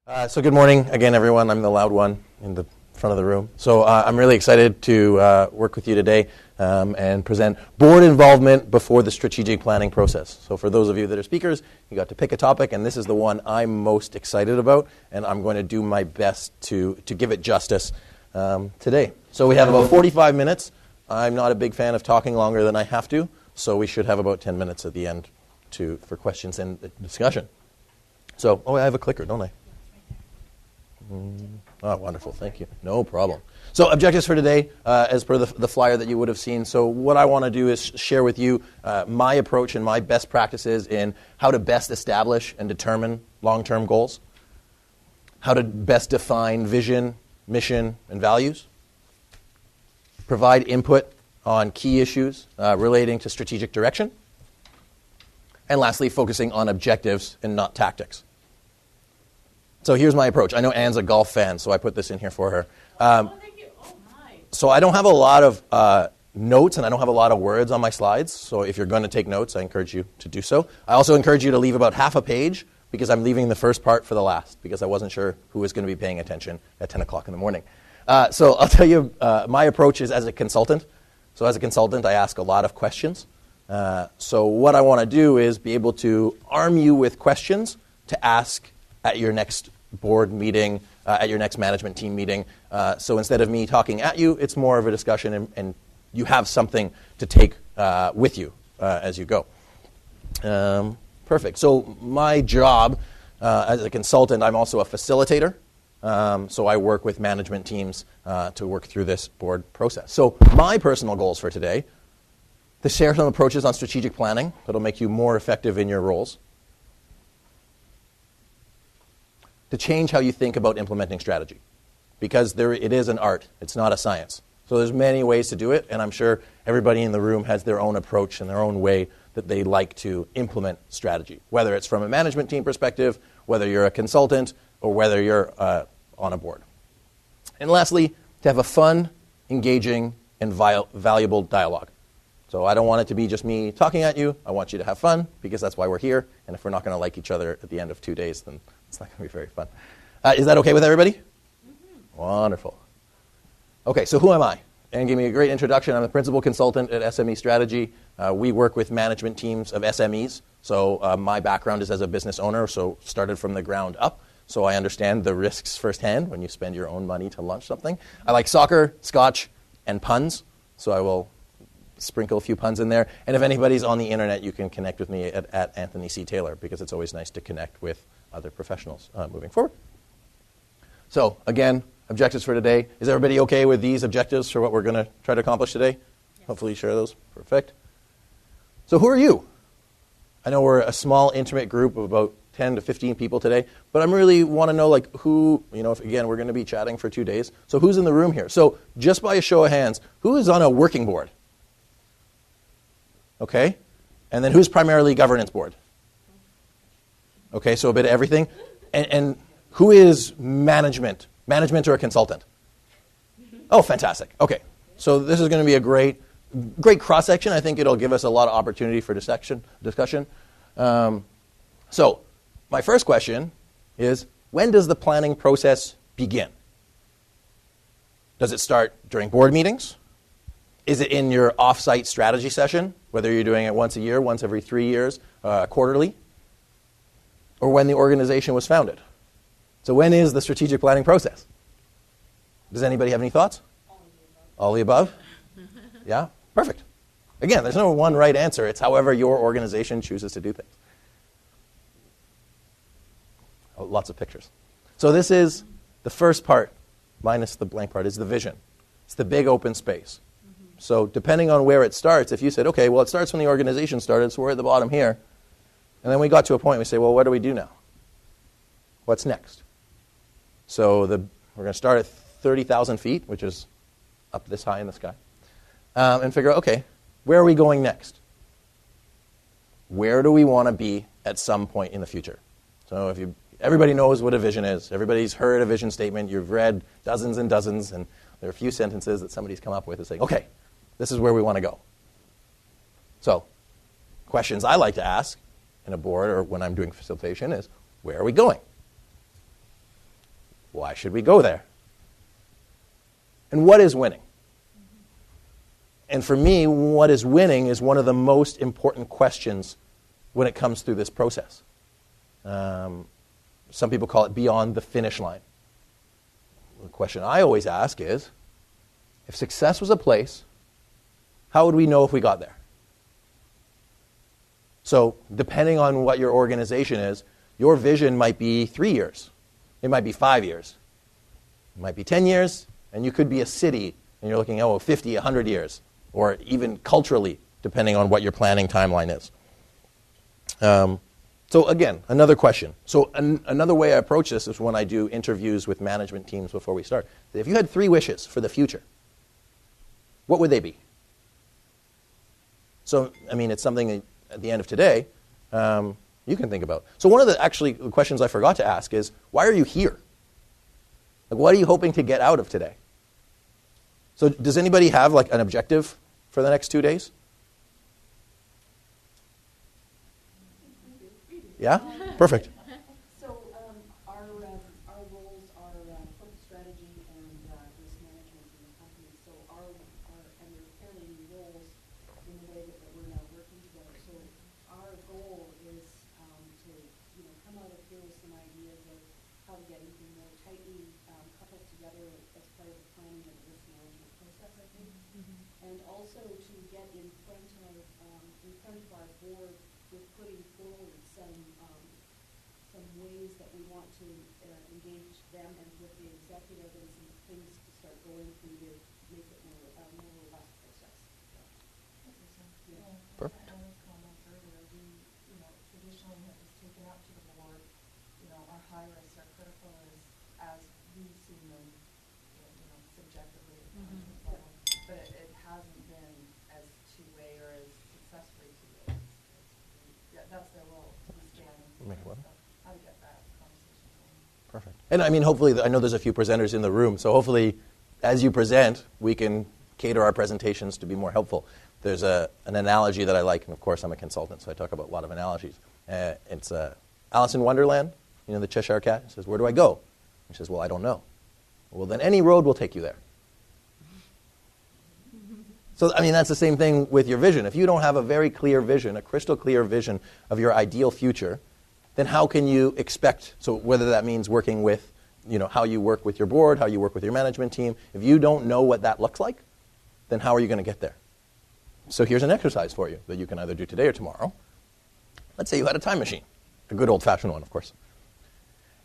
So good morning again, everyone. I'm the loud one in the front of the room. So I'm really excited to work with you today and present board involvement before the strategic planning process. So for those of you that are speakers, you got to pick a topic, and this is the one I'm most excited about, and I'm going to do my best to give it justice today. So we have about 45 minutes. I'm not a big fan of talking longer than I have to, so we should have about 10 minutes at the end for questions and discussion. So, I have a clicker, don't I? Oh, wonderful. Thank you. No problem. So objectives for today, as per the flyer that you would have seen. So what I want to do is share with you my approach and my best practices in how to best establish and determine long-term goals, how to best define vision, mission, and values, provide input on key issues relating to strategic direction, and lastly, focusing on objectives and not tactics. So here's my approach. I know Anne's a golf fan, so I put this in here for her. Thank you. Oh, nice. So I don't have a lot of notes, and I don't have a lot of words on my slides. So if you're going to take notes, I encourage you to do so. I also encourage you to leave about half a page, because I'm leaving the first part for the last, because I wasn't sure who was going to be paying attention at 10 o'clock in the morning. So I'll tell you, my approach is as a consultant. So as a consultant, I ask a lot of questions. So what I want to do is be able to arm you with questions to ask at your next board meeting, at your next management team meeting. So instead of me talking at you, it's more of a discussion, and you have something to take with you as you go. Perfect. So my job as a consultant, I'm also a facilitator. So I work with management teams to work through this board process. So my personal goals for today, to share some approaches on strategic planning that'll make you more effective in your roles, to change how you think about implementing strategy, because it is an art. It's not a science. So there's many ways to do it, and I'm sure everybody in the room has their own approach and their own way that they like to implement strategy, whether it's from a management team perspective, whether you're a consultant, or whether you're on a board. And lastly, to have a fun, engaging, and valuable dialogue. So I don't want it to be just me talking at you. I want you to have fun, because that's why we're here. And if we're not going to like each other at the end of 2 days, then it's not going to be very fun. Is that okay with everybody? Mm-hmm. Wonderful. Okay, so who am I? Anne gave me a great introduction. I'm the principal consultant at SME Strategy. We work with management teams of SMEs. So my background is as a business owner, so started from the ground up. So I understand the risks firsthand when you spend your own money to launch something. I like soccer, scotch, and puns. So I will sprinkle a few puns in there. And if anybody's on the internet, you can connect with me at Anthony C. Taylor, because it's always nice to connect with other professionals moving forward. So again, objectives for today. Is everybody okay with these objectives for what we're going to try to accomplish today? Yes. Hopefully you share those. Perfect. So who are you? I know we're a small, intimate group of about 10 to 15 people today, but I really want to know who, if, again, we're going to be chatting for 2 days. So who's in the room here? So just by a show of hands, who is on a working board? Okay. And then who's primarily governance board? Okay, so a bit of everything. And who is management or a consultant? Oh, fantastic. Okay, so this is going to be a great cross-section. I think it'll give us a lot of opportunity for discussion. So my first question is, when does the planning process begin? Does it start during board meetings? Is it in your off-site strategy session, whether you're doing it once a year, once every 3 years, quarterly? Or when the organization was founded? So when is the strategic planning process? Does anybody have any thoughts? All the above. Yeah? Perfect. Again, there's no one right answer. It's however your organization chooses to do things. Oh, lots of pictures. So this is the first part, minus the blank part, is the vision. It's the big open space. So depending on where it starts, if you said, okay, well, it starts when the organization started, so we're at the bottom here. And then we got to a point, we say, well, what do we do now? What's next? So we're going to start at 30,000 feet, which is up this high in the sky, and figure out, okay, where are we going next? Where do we want to be at some point in the future? So everybody knows what a vision is. Everybody's heard a vision statement. You've read dozens and dozens, and there are a few sentences that somebody's come up with and saying, okay, this is where we want to go. So questions I like to ask in a board or when I'm doing facilitation is, where are we going? Why should we go there? And what is winning? And for me, what is winning is one of the most important questions when it comes through this process. Some people call it beyond the finish line. The question I always ask is, if success was a place, how would we know if we got there? So depending on what your organization is, your vision might be 3 years. It might be 5 years. It might be 10 years, and you could be a city, and you're looking at 50, 100 years, or even culturally, depending on what your planning timeline is. So again, another question. So another way I approach this is when I do interviews with management teams before we start. If you had 3 wishes for the future, what would they be? So, I mean, it's something at the end of today you can think about. So one of the questions I forgot to ask is, why are you here? Like, what are you hoping to get out of today? So does anybody have like an objective for the next 2 days? Yeah? Perfect. So our roles are corporate strategy and risk management in the company. So and we're fairly new roles in the way that we're now working together. So our goal is to come out of here with some ideas of how to get even more tightly coupled together as part of the planning and risk management process, I think. Mm-hmm. And also to get in front of our board with putting forward some ways that we want to engage them and with the executive and some things to start going through to make it more robust process. Yeah. Perfect. I was comments earlier. We, traditionally have just taken up to the board. Our high risks are critical as we see them, subjectively at the management level. But it hasn't been as two-way or as successfully two-way. That's their role. We stand. How to get that conversation going. Perfect. And I mean, hopefully, I know there's a few presenters in the room, so hopefully, as you present, we can cater our presentations to be more helpful. There's an analogy that I like, and of course, I'm a consultant, so I talk about a lot of analogies. It's Alice in Wonderland, the Cheshire Cat. He says, "Where do I go?" He says, "Well, I don't know." Well, then any road will take you there. So, I mean, that's the same thing with your vision. If you don't have a very clear vision, a crystal clear vision of your ideal future, then how can you expect, so whether that means working with, how you work with your board, how you work with your management team, if you don't know what that looks like, then how are you going to get there? So here's an exercise for you that you can either do today or tomorrow. Let's say you had a time machine, a good old-fashioned one, of course.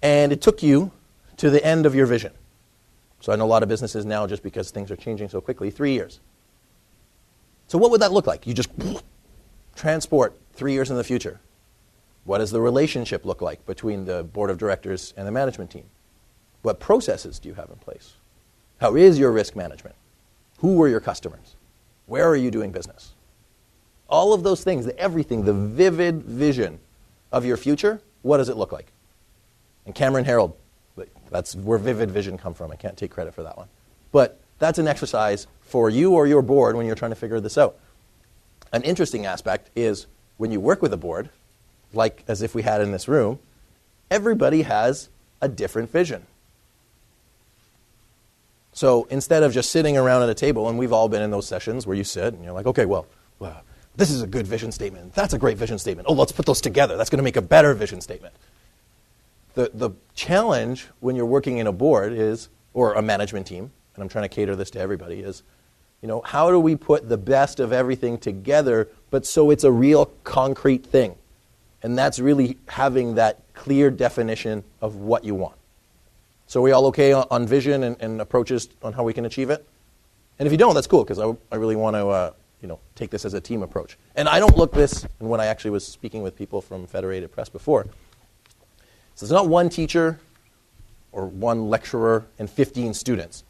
And it took you to the end of your vision. So I know a lot of businesses now, just because things are changing so quickly, 3 years. So what would that look like? You just transport 3 years in the future. What does the relationship look like between the board of directors and the management team? What processes do you have in place? How is your risk management? Who are your customers? Where are you doing business? All of those things, everything, the vivid vision of your future, what does it look like? And Cameron Harold, that's where vivid vision come from. I can't take credit for that one. But that's an exercise for you or your board when you're trying to figure this out. An interesting aspect is when you work with a board, like as if we had in this room, everybody has a different vision. So instead of just sitting around at a table, and we've all been in those sessions where you sit and you're like, okay, well, this is a good vision statement. That's a great vision statement. Oh, let's put those together. That's going to make a better vision statement. The challenge when you're working in a board is, or a management team, and I'm trying to cater this to everybody, is, how do we put the best of everything together, but so it's a real concrete thing? And that's really having that clear definition of what you want. So are we all okay on vision and approaches on how we can achieve it? And if you don't, that's cool, because I really want to take this as a team approach. And I don't look this, and when I actually was speaking with people from Federated Press before, so it's not one teacher or one lecturer and 15 students.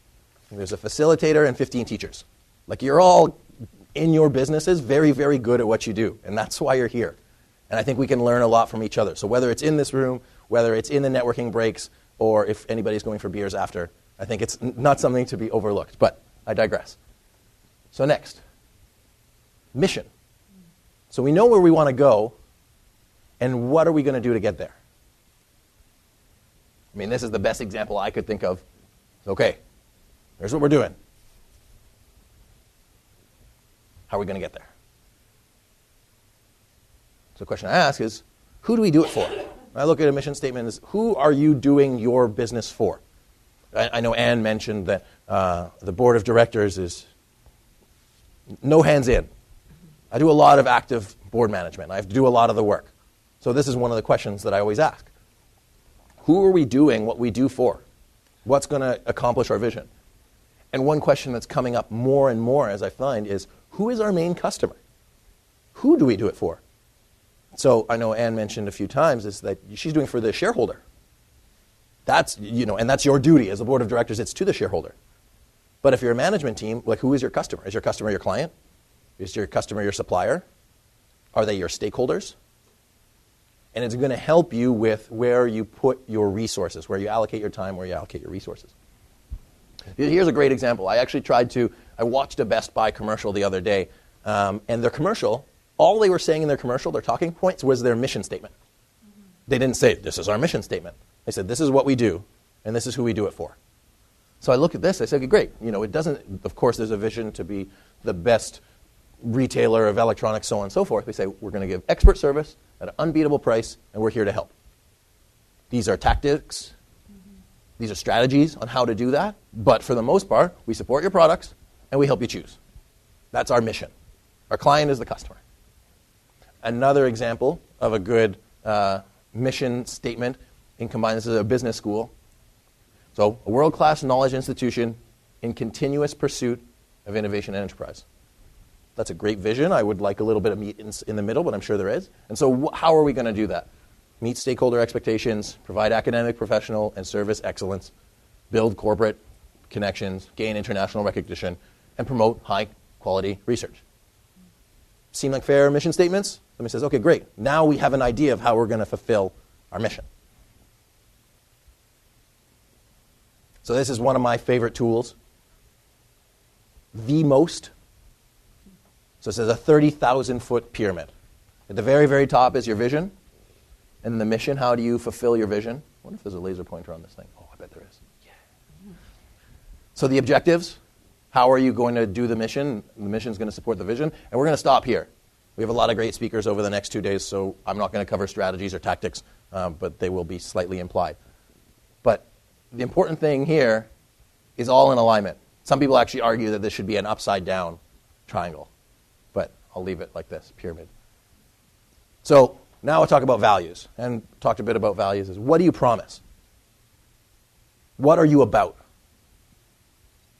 There's a facilitator and 15 teachers. Like, you're all in your businesses very, very good at what you do, and that's why you're here. And I think we can learn a lot from each other. So whether it's in this room, whether it's in the networking breaks, or if anybody's going for beers after, I think it's not something to be overlooked. But I digress. So next, mission. So we know where we want to go, and what are we going to do to get there? I mean, this is the best example I could think of. Okay, here's what we're doing. How are we going to get there? So the question I ask is, who do we do it for? I look at a mission statement as, who are you doing your business for? I know Anne mentioned that the board of directors is no hands in. I do a lot of active board management. I have to do a lot of the work. So this is one of the questions that I always ask. Who are we doing what we do for? What's going to accomplish our vision? And one question that's coming up more and more, as I find, is who is our main customer? Who do we do it for? So I know Anne mentioned a few times is that she's doing for the shareholder. That's, and that's your duty as a board of directors. It's to the shareholder. But if you're a management team, like, who is your customer? Is your customer your client? Is your customer your supplier? Are they your stakeholders? And it's going to help you with where you put your resources, where you allocate your time, where you allocate your resources. Here's a great example. I watched a Best Buy commercial the other day, and their commercial, all they were saying in their commercial, their talking points, was their mission statement. They didn't say, this is our mission statement. They said, this is what we do, and this is who we do it for. So I look at this, I say, okay, great. It doesn't, of course, there's a vision to be the best retailer of electronics, so on and so forth. We say, we're going to give expert service at an unbeatable price, and we're here to help. These are tactics. These are strategies on how to do that. But for the most part, we support your products, and we help you choose. That's our mission. Our client is the customer. Another example of a good mission statement in combined, this is a business school. So a world-class knowledge institution in continuous pursuit of innovation and enterprise. That's a great vision. I would like a little bit of meat in the middle, but I'm sure there is. And so how are we going to do that? Meet stakeholder expectations, provide academic, professional, and service excellence, build corporate connections, gain international recognition, and promote high-quality research. Seem like fair mission statements? Somebody says, okay, great. Now we have an idea of how we're going to fulfill our mission. So this is one of my favorite tools. The most. So it says a 30,000-foot pyramid. At the very, very top is your vision. And the mission, how do you fulfill your vision? I wonder if there's a laser pointer on this thing. Oh, I bet there is. Yeah. So the objectives, how are you going to do the mission? The mission is going to support the vision. And we're going to stop here. We have a lot of great speakers over the next 2 days, so I'm not going to cover strategies or tactics, but they will be slightly implied. But the important thing here is all in alignment. Some people actually argue that this should be an upside-down triangle, but I'll leave it like this, pyramid. So now I'll talk about values, and talked a bit about values. Is what do you promise? What are you about?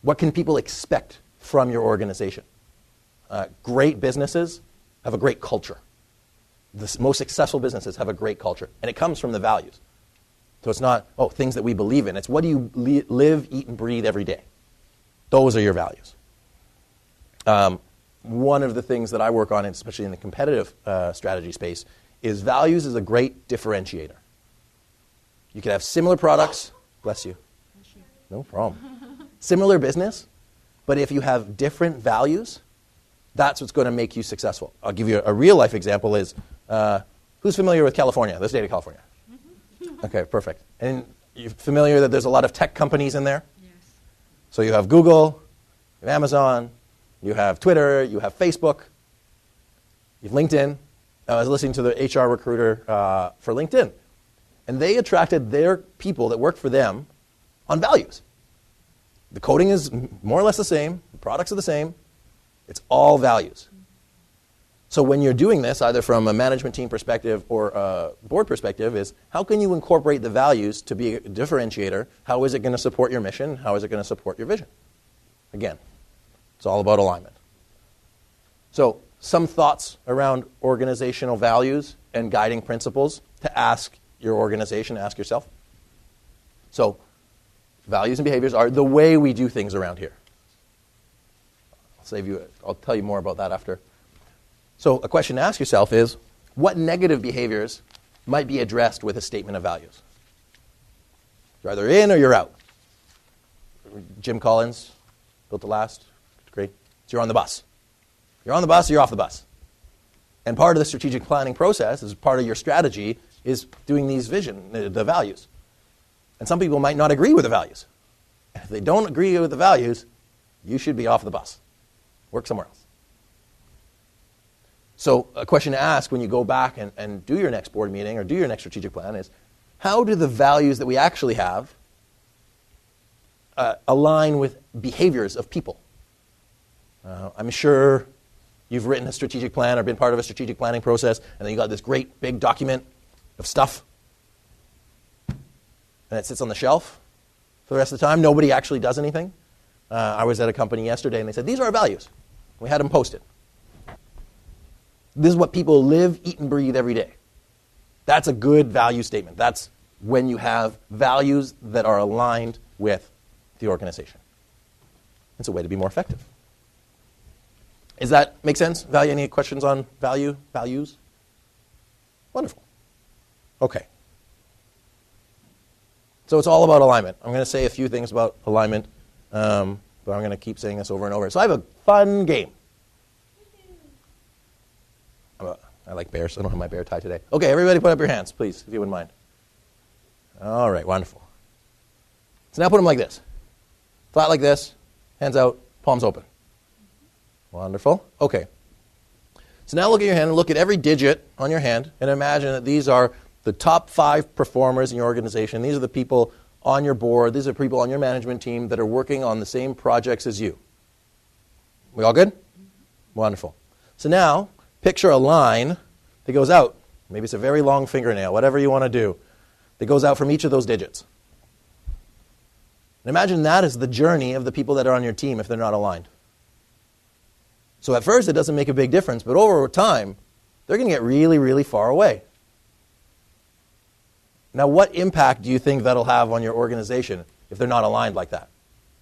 What can people expect from your organization? Great businesses have a great culture. The most successful businesses have a great culture, and it comes from the values. So it's not, things that we believe in. It's what do you live, eat, and breathe every day. Those are your values. One of the things that I work on, especially in the competitive strategy space, is values is a great differentiator. You can have similar products. Bless you. No problem. Similar business, but if you have different values, that's what's going to make you successful. I'll give you a real-life example is, who's familiar with California, the state of California? Okay, perfect. And you're familiar that there's a lot of tech companies in there? Yes. So you have Google, you have Amazon, you have Twitter, you have Facebook, you have LinkedIn. I was listening to the HR recruiter for LinkedIn, and they attracted their people that work for them on values. The coding is more or less the same. The products are the same. It's all values. So when you're doing this, either from a management team perspective or a board perspective, is how can you incorporate the values to be a differentiator? How is it going to support your mission? How is it going to support your vision? Again, it's all about alignment. So some thoughts around organizational values and guiding principles to ask your organization, ask yourself. So values and behaviors are the way we do things around here. I'll tell you more about that after. So a question to ask yourself is, what negative behaviors might be addressed with a statement of values? You're either in or you're out. Jim Collins, Built to Last, great. So you're on the bus. You're on the bus or you're off the bus. And part of the strategic planning process, as part of your strategy, is doing these the values. And some people might not agree with the values. If they don't agree with the values, you should be off the bus. Work somewhere else. So a question to ask when you go back and do your next board meeting or do your next strategic plan is, how do the values that we actually have align with behaviors of people? I'm sure you've written a strategic plan or been part of a strategic planning process, and then you got this great big document of stuff, and it sits on the shelf for the rest of the time. Nobody actually does anything. I was at a company yesterday, and they said, these are our values. We had them posted. This is what people live, eat, and breathe every day. That's a good value statement. That's when you have values that are aligned with the organization. It's a way to be more effective. Does that make sense? Value? Any questions on values? Wonderful. Okay. So it's all about alignment. I'm going to say a few things about alignment, but I'm going to keep saying this over and over. So I have a fun game. I like bears, so I don't have my bear tie today. Okay, everybody put up your hands, please, if you wouldn't mind. All right, wonderful. So now put them like this. Flat like this, hands out, palms open. Wonderful. Okay. So now look at your hand and look at every digit on your hand and imagine that these are the top 5 performers in your organization. These are the people on your board. These are people on your management team that are working on the same projects as you. We all good? Wonderful. So now, picture a line that goes out. Maybe it's a very long fingernail, whatever you want to do, that goes out from each of those digits. And imagine that is the journey of the people that are on your team if they're not aligned. So at first it doesn't make a big difference, but over time, they're going to get really, really far away. Now, what impact do you think that'll have on your organization if they're not aligned like that?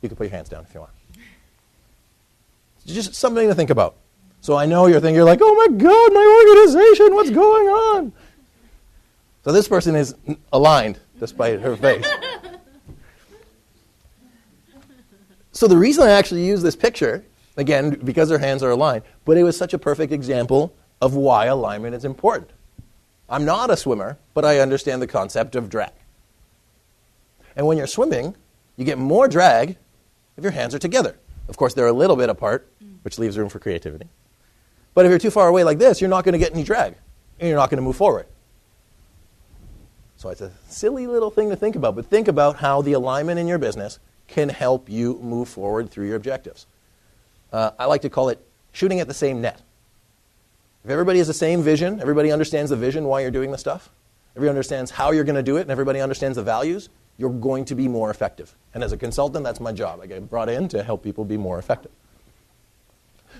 You can put your hands down if you want. It's just something to think about. So I know you're like, oh my God, my organization, what's going on? So this person is aligned, despite her face. So the reason I actually use this picture, again, because their hands are aligned, but it was such a perfect example of why alignment is important. I'm not a swimmer, but I understand the concept of drag. And when you're swimming, you get more drag if your hands are together. Of course, they're a little bit apart, which leaves room for creativity. But if you're too far away like this, you're not going to get any drag, and you're not going to move forward. So it's a silly little thing to think about, but think about how the alignment in your business can help you move forward through your objectives. I like to call it shooting at the same net. If everybody has the same vision, everybody understands the vision, why you're doing the stuff, everybody understands how you're going to do it, and everybody understands the values, you're going to be more effective. And as a consultant, that's my job. I get brought in to help people be more effective.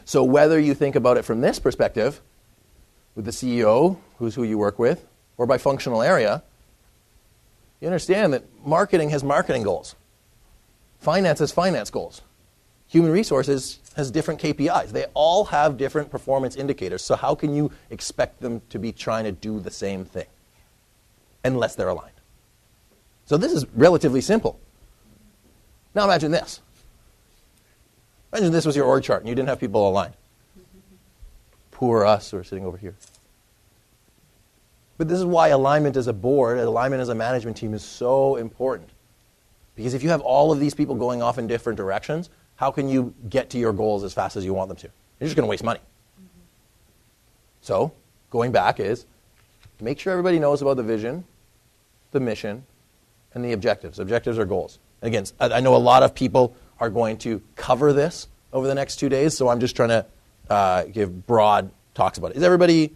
So whether you think about it from this perspective, with the CEO, who's who you work with, or by functional area, you understand that marketing has marketing goals. Finance has finance goals. Human resources has different KPIs. They all have different performance indicators. So how can you expect them to be trying to do the same thing unless they're aligned? So this is relatively simple. Now imagine this. Imagine this was your org chart and you didn't have people aligned. Poor us who are sitting over here. But this is why alignment as a board, alignment as a management team is so important. Because if you have all of these people going off in different directions, how can you get to your goals as fast as you want them to? You're just going to waste money. So, going back is, make sure everybody knows about the vision, the mission, and the objectives. Objectives are goals. Again, I know a lot of people are going to cover this over the next 2 days, so I'm just trying to give broad talks about it. Is everybody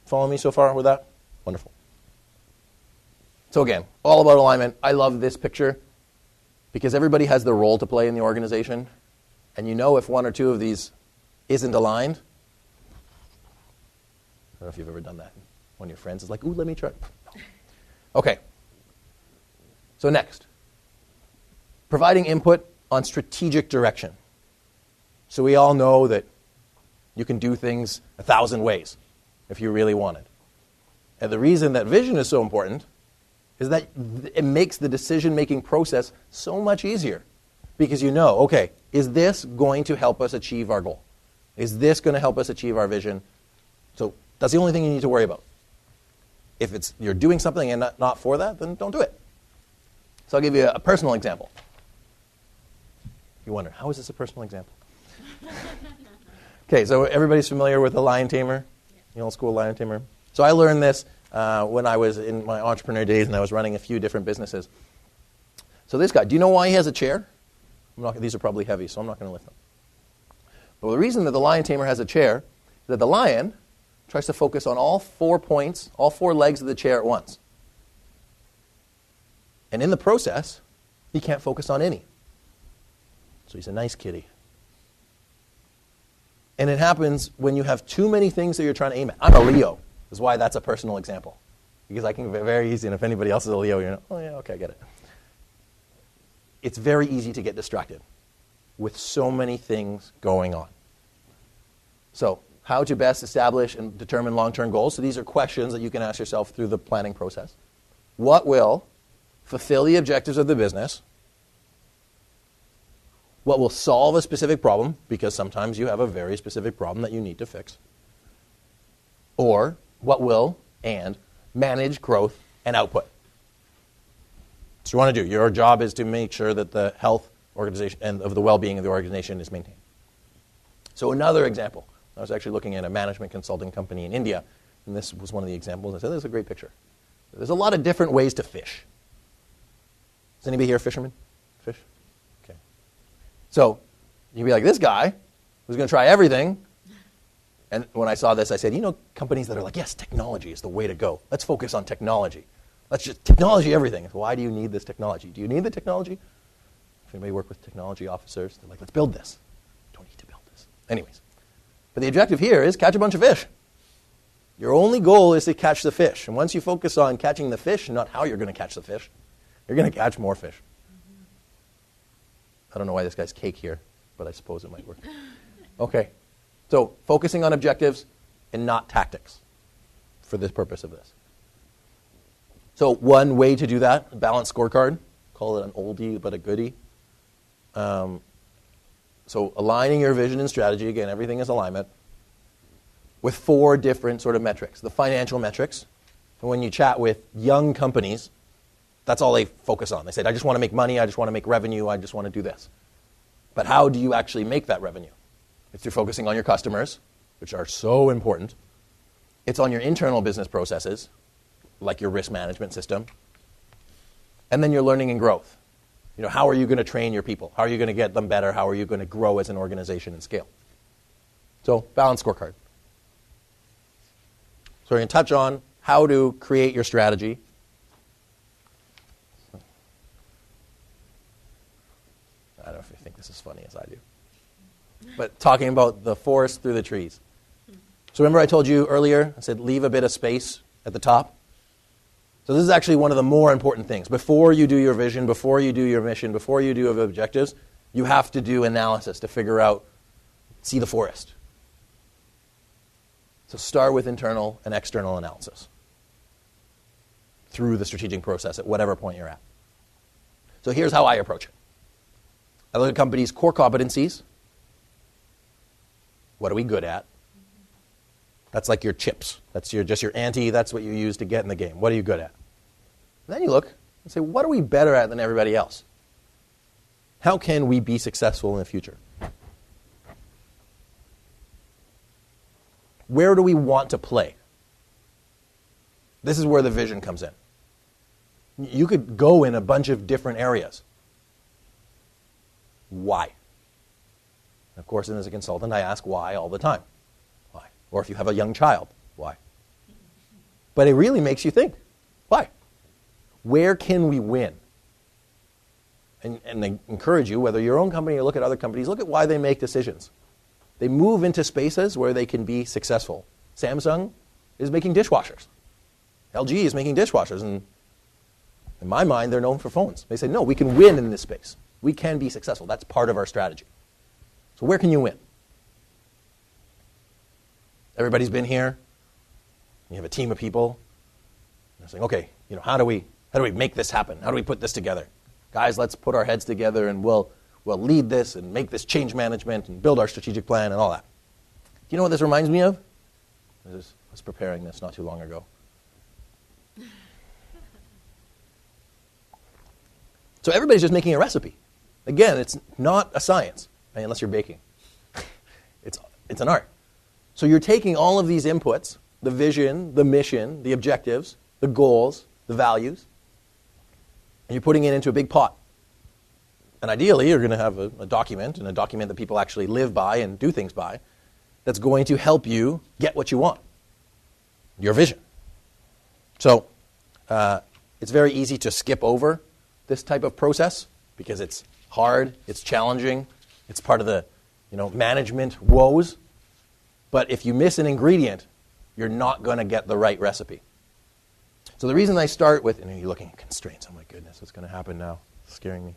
following me so far with that? Wonderful. So again, all about alignment. I love this picture because everybody has their role to play in the organization, and you know if one or two of these isn't aligned. I don't know if you've ever done that. One of your friends is like, ooh, let me try. Okay. So next, providing input on strategic direction. So we all know that you can do things 1,000 ways if you really wanted. And the reason that vision is so important is that it makes the decision-making process so much easier. Because you know, okay, is this going to help us achieve our goal? Is this going to help us achieve our vision? So that's the only thing you need to worry about. If you're doing something and not for that, then don't do it. So I'll give you a personal example. You wonder, how is this a personal example? Okay, so everybody's familiar with the lion tamer, the old school lion tamer. So I learned this when I was in my entrepreneur days and I was running a few different businesses. So this guy, do you know why he has a chair? These are probably heavy, so I'm not going to lift them. Well, the reason that the lion tamer has a chair is that the lion tries to focus on all 4 points, all 4 legs of the chair at once. And in the process, he can't focus on any. So he's a nice kitty. And it happens when you have too many things that you're trying to aim at. I'm a Leo. That's why that's a personal example. Because I can be very easy, and if anybody else is a Leo, you're like, oh yeah, okay, I get it. It's very easy to get distracted with so many things going on. So, how to best establish and determine long-term goals. So these are questions that you can ask yourself through the planning process. What will fulfill the objectives of the business? What will solve a specific problem? Because sometimes you have a very specific problem that you need to fix. Or what will and manage growth and output. So you want to do. Your job is to make sure that the health organization and of the well-being of the organization is maintained. So another example. I was actually looking at a management consulting company in India, and this was one of the examples. I said, this is a great picture. There's a lot of different ways to fish. Is anybody here a fisherman? Fish? Okay. So you'd be like, this guy who's going to try everything. And when I saw this, I said, you know, companies that are like, yes, technology is the way to go. Let's focus on technology. Let's just technology everything. Why do you need this technology? Do you need the technology? If anybody work with technology officers, they're like, let's build this. Don't need to build this. Anyways. But the objective here is catch a bunch of fish. Your only goal is to catch the fish. And once you focus on catching the fish, not how you're going to catch the fish, you're going to catch more fish. I don't know why this guy's cake here, but I suppose it might work. Okay. So focusing on objectives and not tactics for this purpose of this. So one way to do that, a balanced scorecard, call it an oldie but a goodie. So aligning your vision and strategy, again, everything is alignment, with 4 different sort of metrics. The financial metrics. And when you chat with young companies, that's all they focus on. They say, I just want to make money, I just want to make revenue, I just want to do this. But how do you actually make that revenue? It's through focusing on your customers, which are so important. It's on your internal business processes, like your risk management system. And then your learning and growth. You know, how are you going to train your people? How are you going to get them better? How are you going to grow as an organization and scale? So, balanced scorecard. So we're going to touch on how to create your strategy. I don't know if you think this is funny as I do. But talking about the forest through the trees. So remember I told you earlier, I said leave a bit of space at the top. So this is actually one of the more important things. Before you do your vision, before you do your mission, before you do your objectives, you have to do analysis to figure out, see the forest. So start with internal and external analysis through the strategic process at whatever point you're at. So here's how I approach it. I look at companies' core competencies. What are we good at? That's like your chips. That's just your ante. That's what you use to get in the game. What are you good at? And then you look and say, what are we better at than everybody else? How can we be successful in the future? Where do we want to play? This is where the vision comes in. You could go in a bunch of different areas. Why? Of course, as a consultant, I ask why all the time. Why? Or if you have a young child, why? But it really makes you think. Why? Where can we win? And they encourage you, whether your own company or look at other companies, look at why they make decisions. They move into spaces where they can be successful. Samsung is making dishwashers. LG is making dishwashers. And in my mind, they're known for phones. They say, no, we can win in this space. We can be successful. That's part of our strategy. So where can you win? Everybody's been here. You have a team of people. They're saying, okay, how do we make this happen? How do we put this together? Guys, let's put our heads together and we'll lead this and make this change management and build our strategic plan and all that. Do you know what this reminds me of? I was preparing this not too long ago. So everybody's just making a recipe. Again, it's not a science, right, unless you're baking. It's an art. So you're taking all of these inputs, the vision, the mission, the objectives, the goals, the values, and you're putting it into a big pot. And ideally, you're going to have a document, and a document that people actually live by and do things by, that's going to help you get what you want, your vision. So it's very easy to skip over this type of process because it's hard, it's challenging, it's part of the management woes. But if you miss an ingredient, you're not going to get the right recipe. So the reason I start with, and you're looking at constraints, oh my goodness, what's going to happen now? It's scaring me.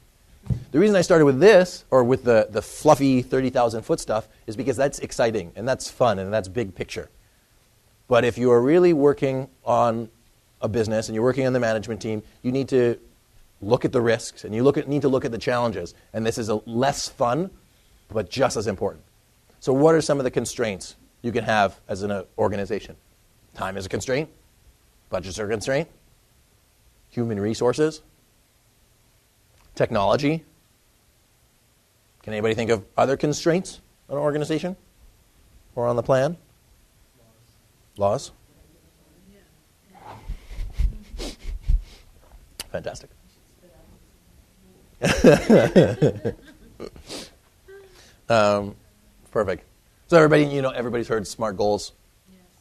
The reason I started with this, or with the fluffy 30,000 foot stuff, is because that's exciting, and that's fun, and that's big picture. But if you are really working on a business, and you're working on the management team, you need to look at the risks, and you need to look at the challenges. And this is less fun, but just as important. So what are some of the constraints you can have as an organization? Time is a constraint. Budgets are a constraint. Human resources. Technology. Can anybody think of other constraints on an organization or on the plan? Laws. Fantastic. Perfect. So everybody's heard SMART goals,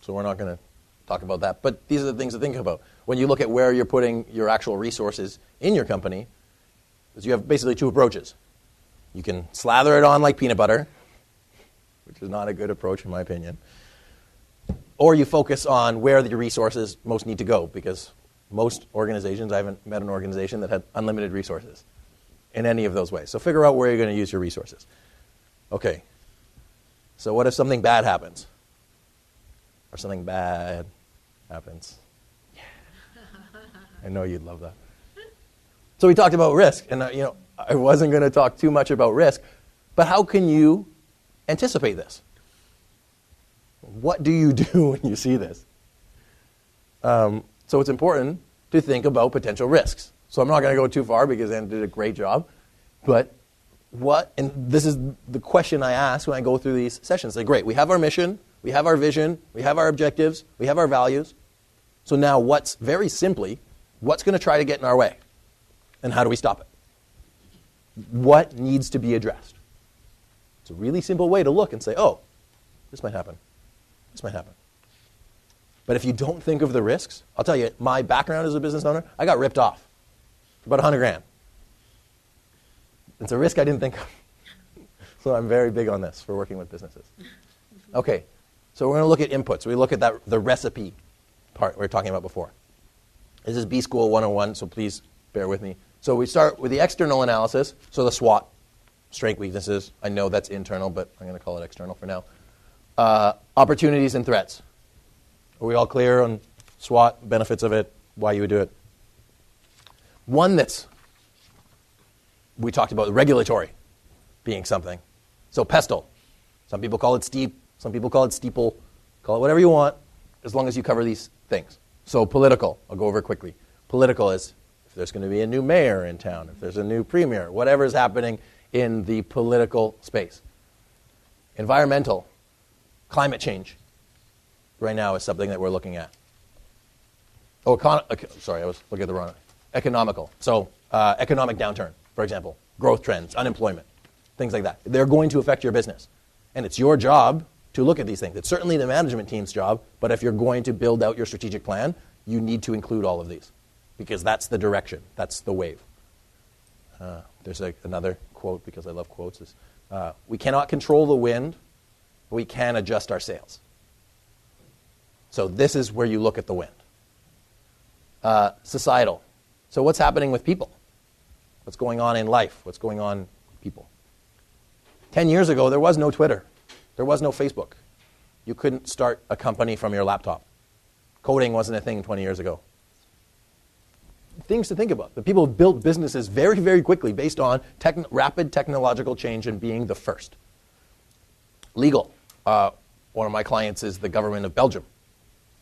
so we're not going to talk about that. But these are the things to think about. When you look at where you're putting your actual resources in your company, is you have basically two approaches. You can slather it on like peanut butter, which is not a good approach in my opinion. Or you focus on where the resources most need to go, because most organizations, I haven't met an organization that had unlimited resources in any of those ways. So figure out where you're going to use your resources. Okay. So what if something bad happens? Or something bad happens? Yeah. I know you'd love that. So we talked about risk, and I wasn't going to talk too much about risk, but how can you anticipate this? What do you do when you see this? So it's important to think about potential risks. So I'm not going to go too far because Anne did a great job, but and this is the question I ask when I go through these sessions. Like, great, we have our mission, we have our vision, we have our objectives, we have our values. So now what's going to try to get in our way? And how do we stop it? What needs to be addressed? It's a really simple way to look and say, oh, this might happen. This might happen. But if you don't think of the risks, I'll tell you, my background as a business owner, I got ripped off for about $100,000. It's a risk I didn't think of. So I'm very big on this for working with businesses. Okay, so we're going to look at inputs. We look at the recipe part we were talking about before. This is B School 101, so please bear with me. So we start with the external analysis, so the SWOT, strengths, weaknesses. I know that's internal, but I'm going to call it external for now. Opportunities and threats. Are we all clear on SWOT, benefits of it, why you would do it? One we talked about regulatory being something. So PESTLE. Some people call it STEEP. Some people call it STEEPLE. Call it whatever you want, as long as you cover these things. So political. I'll go over it quickly. Political is if there's going to be a new mayor in town, if there's a new premier, whatever is happening in the political space. Environmental. Climate change. Right now is something that we're looking at. Sorry, I was looking at the wrong. Economical. So economic downturn, for example. Growth trends, unemployment, things like that. They're going to affect your business. And it's your job to look at these things. It's certainly the management team's job, but if you're going to build out your strategic plan, you need to include all of these because that's the direction. That's the wave. There's another quote, because I love quotes, is we cannot control the wind, but we can adjust our sails. So this is where you look at the wind. Societal. So what's happening with people? What's going on in life? What's going on with people? 10 years ago, there was no Twitter. There was no Facebook. You couldn't start a company from your laptop. Coding wasn't a thing 20 years ago. Things to think about. The people built businesses very, very quickly based on rapid technological change and being the first. Legal. One of my clients is the government of Belgium.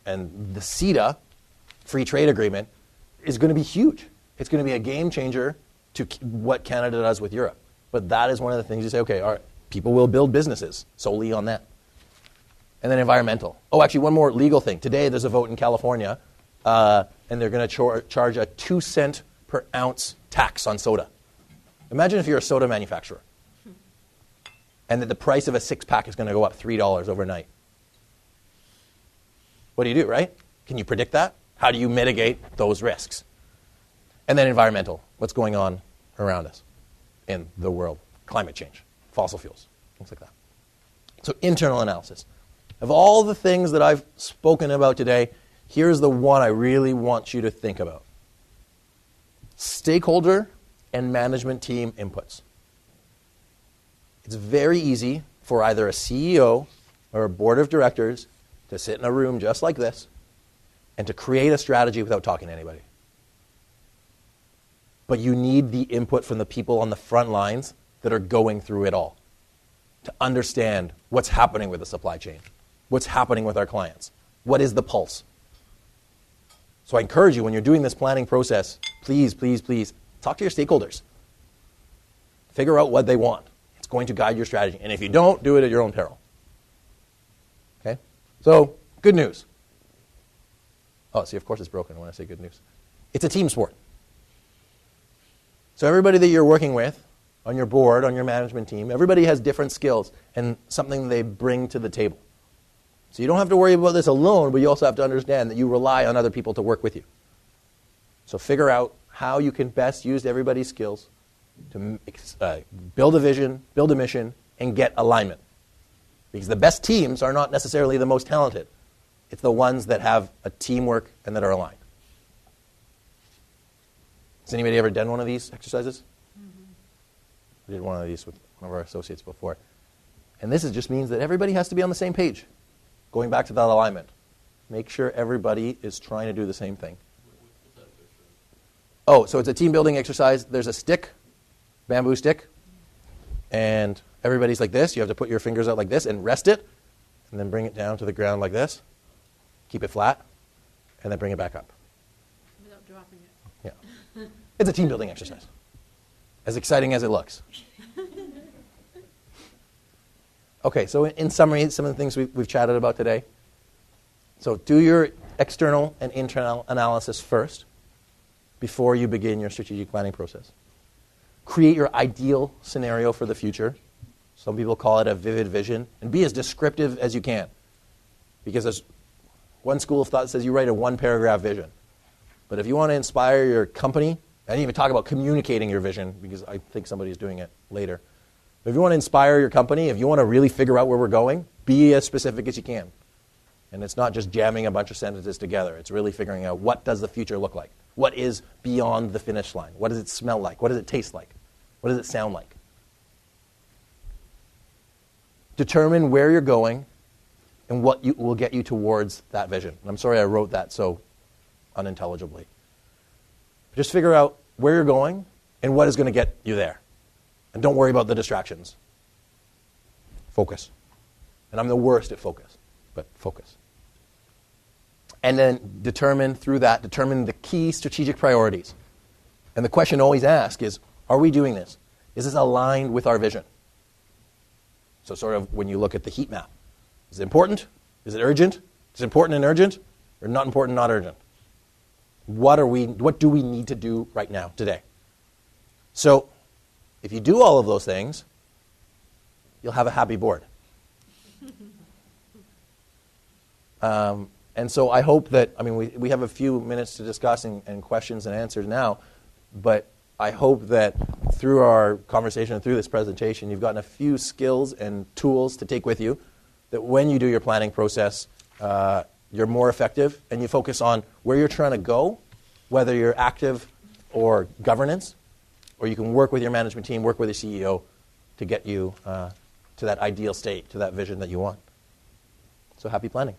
And the CETA, free trade agreement, is going to be huge. It's going to be a game changer to what Canada does with Europe. But that is one of the things you say, okay, all right, people will build businesses solely on that. And then environmental. Oh, actually, one more legal thing. Today, there's a vote in California, and they're going to charge a 2-cent per ounce tax on soda. Imagine if you're a soda manufacturer, and that the price of a 6-pack is going to go up $3 overnight. What do, right? Can you predict that? How do you mitigate those risks? And then environmental. What's going on around us in the world? Climate change, fossil fuels, things like that. So internal analysis. Of all the things that I've spoken about today, here's the one I really want you to think about. Stakeholder and management team inputs. It's very easy for either a CEO or a board of directors to sit in a room just like this and to create a strategy without talking to anybody. But you need the input from the people on the front lines that are going through it all to understand what's happening with the supply chain, what's happening with our clients, what is the pulse. So I encourage you, when you're doing this planning process, please, please, please, talk to your stakeholders. Figure out what they want. It's going to guide your strategy. And if you don't, do it at your own peril. Okay? So, good news. Oh, see, of course it's broken when I say good news. It's a team sport. So everybody that you're working with, on your board, on your management team, everybody has different skills and something they bring to the table. So you don't have to worry about this alone, but you also have to understand that you rely on other people to work with you. So figure out how you can best use everybody's skills to build a vision, build a mission, and get alignment. Because the best teams are not necessarily the most talented. It's the ones that have a teamwork and that are aligned. Has anybody ever done one of these exercises? Mm-hmm. We did one of these with one of our associates before. And this just means that everybody has to be on the same page. Going back to that alignment. Make sure everybody is trying to do the same thing. Oh, so it's a team building exercise. There's a stick, bamboo stick, and everybody's like this. You have to put your fingers out like this and rest it, and then bring it down to the ground like this. Keep it flat, and then bring it back up. Without dropping it. Yeah. It's a team building exercise. As exciting as it looks. Okay, so in summary, some of the things we've chatted about today. So do your external and internal analysis first before you begin your strategic planning process. Create your ideal scenario for the future. Some people call it a vivid vision. And be as descriptive as you can. Because there's one school of thought that says you write a 1-paragraph vision. But if you want to inspire your company, I didn't even talk about communicating your vision because I think somebody's doing it later. But if you want to inspire your company, if you want to really figure out where we're going, be as specific as you can. And it's not just jamming a bunch of sentences together. It's really figuring out what does the future look like? What is beyond the finish line? What does it smell like? What does it taste like? What does it sound like? Determine where you're going and what will get you towards that vision. And I'm sorry I wrote that so unintelligibly. Just figure out where you're going and what is going to get you there. And don't worry about the distractions. Focus. And I'm the worst at focus, but focus. And then determine the key strategic priorities. And the question always asked is, are we doing this? Is this aligned with our vision? So sort of when you look at the heat map, is it important? Is it urgent? Is it important and urgent? Or not important, not urgent? What do we need to do right now, today? So if you do all of those things, you'll have a happy board. And so I hope that, we have a few minutes to discuss and questions and answers now, but I hope that through our conversation and through this presentation, you've gotten a few skills and tools to take with you, that when you do your planning process, you're more effective and you focus on where you're trying to go, whether you're active or governance, or you can work with your management team, work with your CEO to get you to that ideal state, to that vision that you want. So happy planning.